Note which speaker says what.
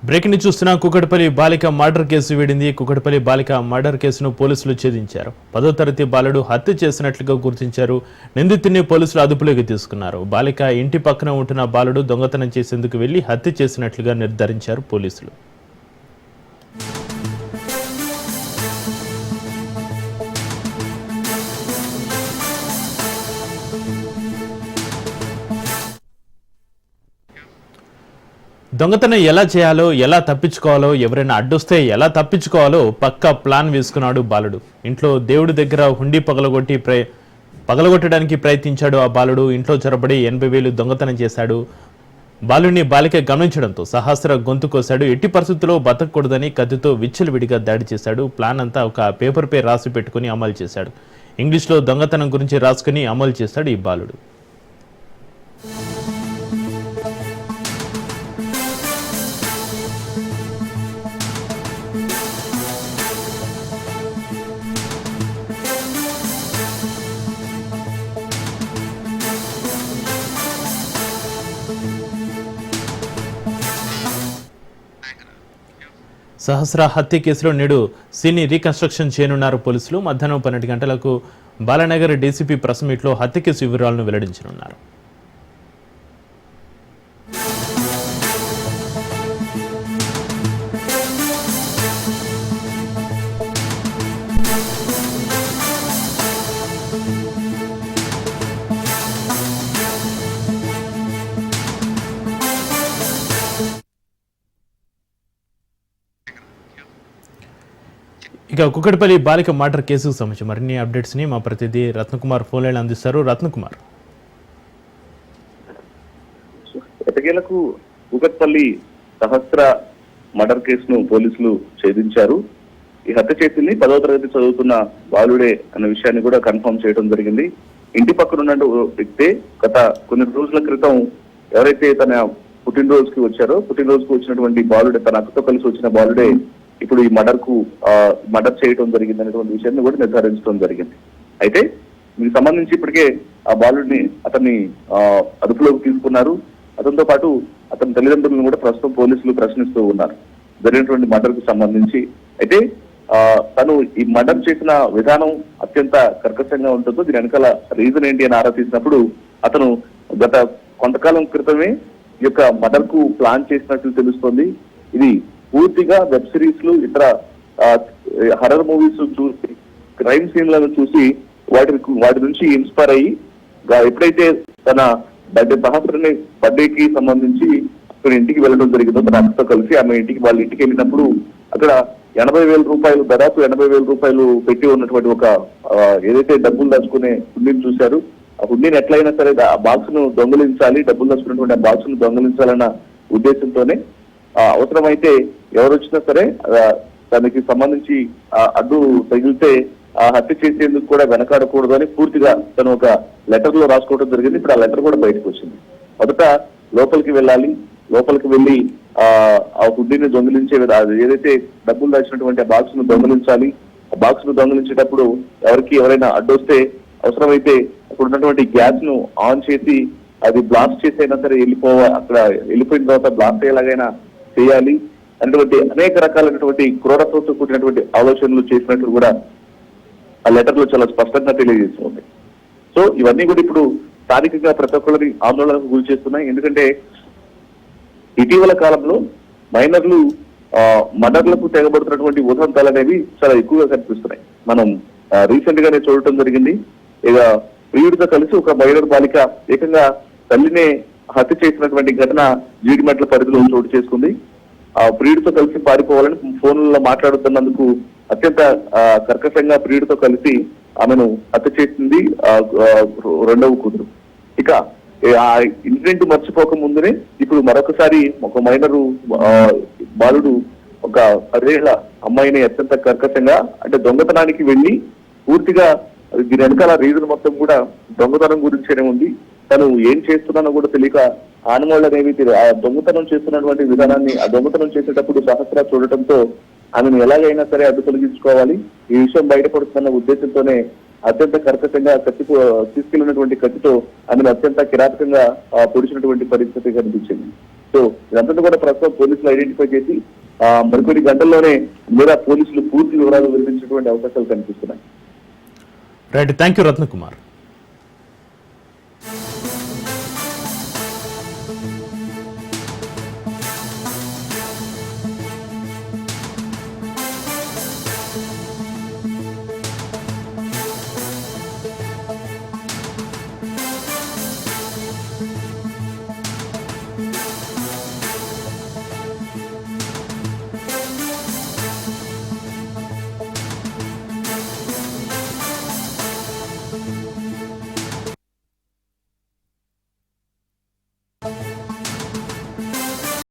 Speaker 1: Breaking చూస్తున్న కుకట్పల్లి బాలిక murder case వీడింది. Kukatpally బాలిక మర్డర్ కేసును పోలీసులు ఛేదించారు. 10వ తరగతి బాలుడు హత్య చేసినట్లుగా గుర్తించారు. నిందితుడిని పోలీసులు అదుపులోకి తీసుకున్నారు. బాలిక ఇంటి పక్కన ఉంటున్న బాలుడు దొంగతనం చేసేందుకు వెళ్లి హత్య చేసినట్లుగా నిర్ధారించారు పోలీసులు. దొంగతనం ఎలా చేయాలో, ఎలా తప్పించుకోవాలో, ఎవరైనా అడ్డొస్తే ఎలా తప్పించుకోవాలో పక్కా ప్లాన్ వేసుకున్నాడు బాలుడు. ఇంట్లో దేవుడి దగ్గర హుండీ పగలగొట్టడానికి ప్రయత్నించాడు ఆ బాలుడు. ఇంట్లో చొరబడి 80,000 దొంగతనం చేశాడు. బాలుడిని బాలిక గమనించడంతో సహస్ర గొంతు కోశాడు. ఎట్టి పరిస్థితుల్లో బతకూడదని కత్తితో విచ్చలవిడిగా దాడి చేశాడు. ప్లాన్ అంతా ఒక పేపర్పై రాసి పెట్టుకుని అమలు చేశాడు. ఇంగ్లీష్లో దొంగతనం గురించి రాసుకుని అమలు చేశాడు ఈ బాలుడు. సహస్ర హత్య కేసులో నేడు సీని రీకన్స్ట్రక్షన్ చేయనున్నారు పోలీసులు. మధ్యాహ్నం 12 గంటలకు బాలానగర్ డీసీపీ ప్రెస్ మీట్లో హత్య కేసు వివరాలను వెల్లడించనున్నారు. ఇక కుకట్పల్లి బాలిక మర్డర్ కేసుకు సంబంధించి మరిన్ని అప్డేట్స్ ని మా ప్రతినిధి రత్నకుమార్ ఫోన్ లైన్ అందిస్తారు. రత్నకుమార్,
Speaker 2: ఎటకేలకు కుకట్పల్లి సహస్ర మర్డర్ కేసును పోలీసులు ఛేదించారు. ఈ హత్య చేసింది 10వ తరగతి చదువుతున్న బాలుడే అన్న విషయాన్ని కూడా కన్ఫర్మ్ చేయడం జరిగింది. ఇంటి పక్కన ఉన్న వ్యక్తే గత కొన్ని రోజుల క్రితం ఎవరైతే తన పుట్టినరోజుకి వచ్చారో, పుట్టినరోజుకు వచ్చినటువంటి బాలుడే, తన అక్కతో కలిసి వచ్చిన బాలుడే ఇప్పుడు ఈ మర్డర్ చేయడం జరిగింది అనేటువంటి విషయాన్ని కూడా నిర్ధారించడం జరిగింది. అయితే దీనికి సంబంధించి ఇప్పటికే ఆ బాలుడిని అతన్ని అదుపులోకి తీసుకున్నారు. అతనితో పాటు అతని తల్లిదండ్రులను కూడా ప్రస్తుతం పోలీసులు ప్రశ్నిస్తూ ఉన్నారు జరిగినటువంటి మర్డర్ కు సంబంధించి. అయితే తను ఈ మర్డర్ చేసిన విధానం అత్యంత కర్కశంగా ఉంటుందో, దీని వెనకాల రీజన్ ఏంటి అని ఆరా తీసినప్పుడు అతను గత కొంతకాలం క్రితమే ఈ యొక్క మర్డర్ కు ప్లాన్ చేసినట్లు తెలుస్తోంది. ఇది పూర్తిగా వెబ్ సిరీస్లు, ఇతర హర్రర్ మూవీస్ చూసి, క్రైమ్ సీన్లను చూసి వాటి నుంచి ఇన్స్పైర్ అయ్యి ఎప్పుడైతే తన సహస్రని బర్త్డేకి సంబంధించి తన ఇంటికి వెళ్ళడం జరిగిందో, తన అక్కతో కలిసి ఆమె వాళ్ళ ఇంటికి వెళ్ళినప్పుడు అక్కడ 80,000 రూపాయలు, దాదాపు 80,000 రూపాయలు పెట్టి ఉన్నటువంటి ఒక ఏదైతే డబ్బులు దాచుకునే హుండీని చూశారు. ఆ హుండీని ఎట్లయినా సరే ఆ బాక్స్ ను దొంగలించాలి, డబ్బులు దాచుకున్నటువంటి ఆ బాక్స్ ను దొంగలించాలన్న ఉద్దేశంతోనే అవసరమైతే ఎవరు వచ్చినా సరే దానికి సంబంధించి అడ్డు తగిలితే ఆ హత్య చేసేందుకు కూడా వెనకాడకూడదు అని పూర్తిగా తను ఒక లెటర్ లో రాసుకోవడం జరిగింది. ఇప్పుడు ఆ లెటర్ కూడా బయటకు వచ్చింది. మొదట లోపలికి వెళ్ళాలి, లోపలికి వెళ్ళి ఆ హుడ్డీని దొంగిలించే ఏదైతే డబ్బులు దాచినటువంటి ఆ బాక్స్ ను దొంగిలించాలి. ఆ బాక్స్ ను దొంగిలించేటప్పుడు ఎవరైనా అడ్డొస్తే అవసరమైతే అక్కడ ఉన్నటువంటి గ్యాస్ ను ఆన్ చేసి అది బ్లాస్ట్ చేసైనా సరే అక్కడ వెళ్ళిపోయిన తర్వాత బ్లాస్ట్ అయ్యేలాగైనా చేయాలి అనేటువంటి అనేక రకాలైనటువంటి క్రూరత్వంతో కూడినటువంటి ఆలోచనలు చేసినట్లు కూడా ఆ లెటర్ లో చాలా స్పష్టంగా తెలియజేస్తుంది. సో ఇవన్నీ కూడా ఇప్పుడు స్థానికంగా ప్రతి ఒక్కరిని ఆందోళనకు గురి చేస్తున్నాయి. ఎందుకంటే ఇటీవల కాలంలో మైనర్లు మర్డర్లకు తెగబడుతున్నటువంటి ఉదంతాలు అనేవి చాలా ఎక్కువగా కనిపిస్తున్నాయి. మనం రీసెంట్ గానే చూడటం జరిగింది. ఇక ప్రియుడితో కలిసి ఒక మైనర్ బాలిక ఏకంగా తల్లినే హత్య చేసినటువంటి ఘటన జీడిమెట్ల పరిధిలో చోటు చేసుకుంది. ఆ ప్రియుడితో కలిసి పారిపోవాలని ఫోన్లలో మాట్లాడుతున్నందుకు అత్యంత కర్కశంగా ప్రియుడితో కలిసి ఆమెను హత్య చేసింది రెండవ కూతురు. ఇక ఆ ఇన్సిడెంట్ మర్చిపోక ముందునే ఇప్పుడు మరొకసారి ఒక మైనరు బాలుడు ఒక 10 ఏళ్ల అమ్మాయిని అత్యంత కర్కశంగా అంటే దొంగతనానికి వెళ్ళి పూర్తిగా దీని వెనకాల రీజన్ మొత్తం కూడా దొంగతనం గురించేనే ఉంది. తను ఏం చేస్తున్నానో కూడా తెలియక ఆనవాళ్ళు అనేవి ఆ దొంగతనం చేస్తున్నటువంటి విధానాన్ని ఆ దొంగతనం చేసేటప్పుడు సహస్ర చూడటంతో ఆమెను ఎలాగైనా సరే అడ్డు తొలగించుకోవాలి, ఈ విషయం బయటపడుతున్న ఉద్దేశంతోనే అత్యంత కర్కశంగా తీసుకెళ్లినటువంటి కత్తితో ఆమెను అత్యంత కిరాతకంగా పొడిచినటువంటి పరిస్థితి కనిపించింది. సో ఇదంతా కూడా ప్రస్తుతం పోలీసులు ఐడెంటిఫై చేసి మరికొన్ని గంటల్లోనే మీద పోలీసులు పూర్తి వివరాలు వెల్లడించినటువంటి అవకాశాలు కనిపిస్తున్నాయి.
Speaker 1: Right, thank you Ratnakumar.